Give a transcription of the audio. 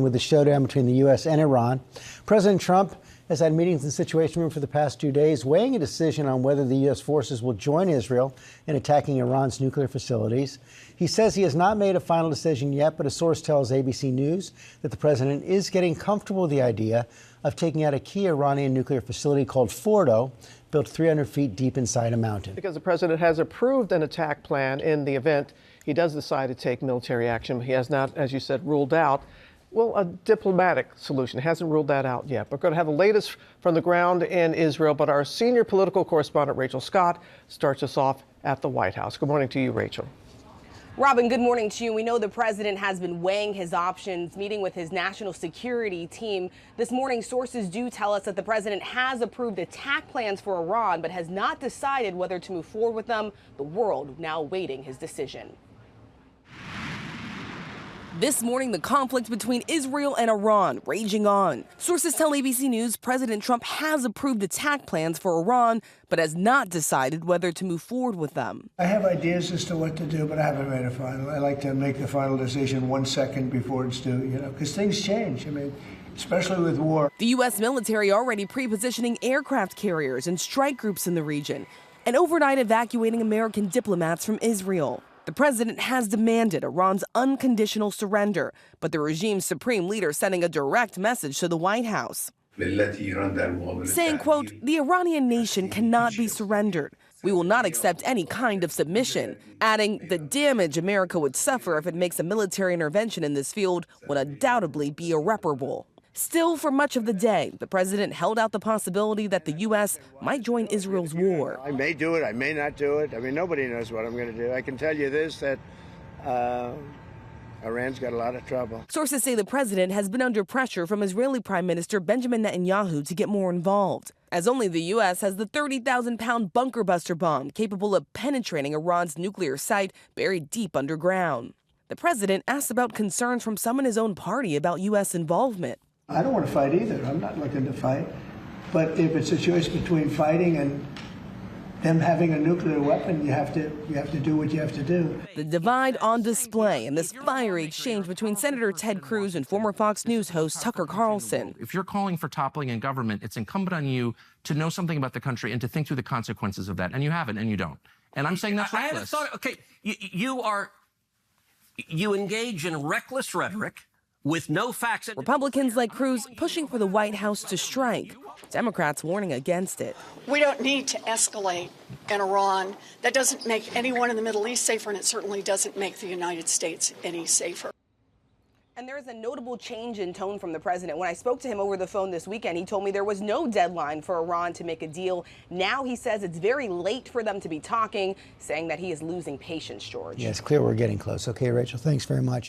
With the showdown between the U.S. and Iran, President Trump has had meetings in the Situation Room for the past 2 days, weighing a decision on whether the U.S. forces will join Israel in attacking Iran's nuclear facilities. He says he has not made a final decision yet, but a source tells ABC News that the president is getting comfortable with the idea of taking out a key Iranian nuclear facility called Fordo, built 300 feet deep inside a mountain. Because the president has approved an attack plan in the event he does decide to take military action. He has not, as you said, ruled out, well, a diplomatic solution. Hasn't ruled that out yet. We're going to have the latest from the ground in Israel, but our senior political correspondent, Rachel Scott, starts us off at the White House. Good morning to you, Rachel. Robin, good morning to you. We know the president has been weighing his options, meeting with his national security team. This morning, sources do tell us that the president has approved attack plans for Iran, but has not decided whether to move forward with them. The world now awaiting his decision. This morning, the conflict between Israel and Iran raging on. Sources tell ABC News President Trump has approved attack plans for Iran, but has not decided whether to move forward with them. I have ideas as to what to do, but I haven't made a final. I like to make the final decision 1 second before it's due, because things change. I mean, especially with war. The U.S. military already pre-positioning aircraft carriers and strike groups in the region, and overnight evacuating American diplomats from Israel. The president has demanded Iran's unconditional surrender, but the regime's supreme leader sending a direct message to the White House, saying, quote, "The Iranian nation cannot be surrendered. We will not accept any kind of submission," adding the damage America would suffer if it makes a military intervention in this field would undoubtedly be irreparable. Still, for much of the day, the president held out the possibility that the U.S. might join Israel's war. I may do it, I may not do it. I mean, nobody knows what I'm going to do. I can tell you this, that Iran's got a lot of trouble. Sources say the president has been under pressure from Israeli Prime Minister Benjamin Netanyahu to get more involved, as only the U.S. has the 30,000-pound bunker buster bomb capable of penetrating Iran's nuclear site buried deep underground. The president asked about concerns from some in his own party about U.S. involvement. I don't want to fight either. I'm not looking to fight. But if it's a choice between fighting and them having a nuclear weapon, you have to do what you have to do. The divide on display in this fiery exchange between Senator Ted Cruz and former Fox News host Tucker Carlson. If you're calling for toppling in government, it's incumbent on you to know something about the country and to think through the consequences of that. And you haven't, and you don't. And I'm saying that's reckless. Okay, you engage in reckless rhetoric with no facts. Republicans like Cruz pushing for the White House to strike. Democrats warning against it. We don't need to escalate in Iran. That doesn't make anyone in the Middle East safer, and it certainly doesn't make the United States any safer. And there is a notable change in tone from the president. When I spoke to him over the phone this weekend, he told me there was no deadline for Iran to make a deal. Now he says it's very late for them to be talking, saying that he is losing patience, George. Yeah, it's clear we're getting close. Okay, Rachel, thanks very much.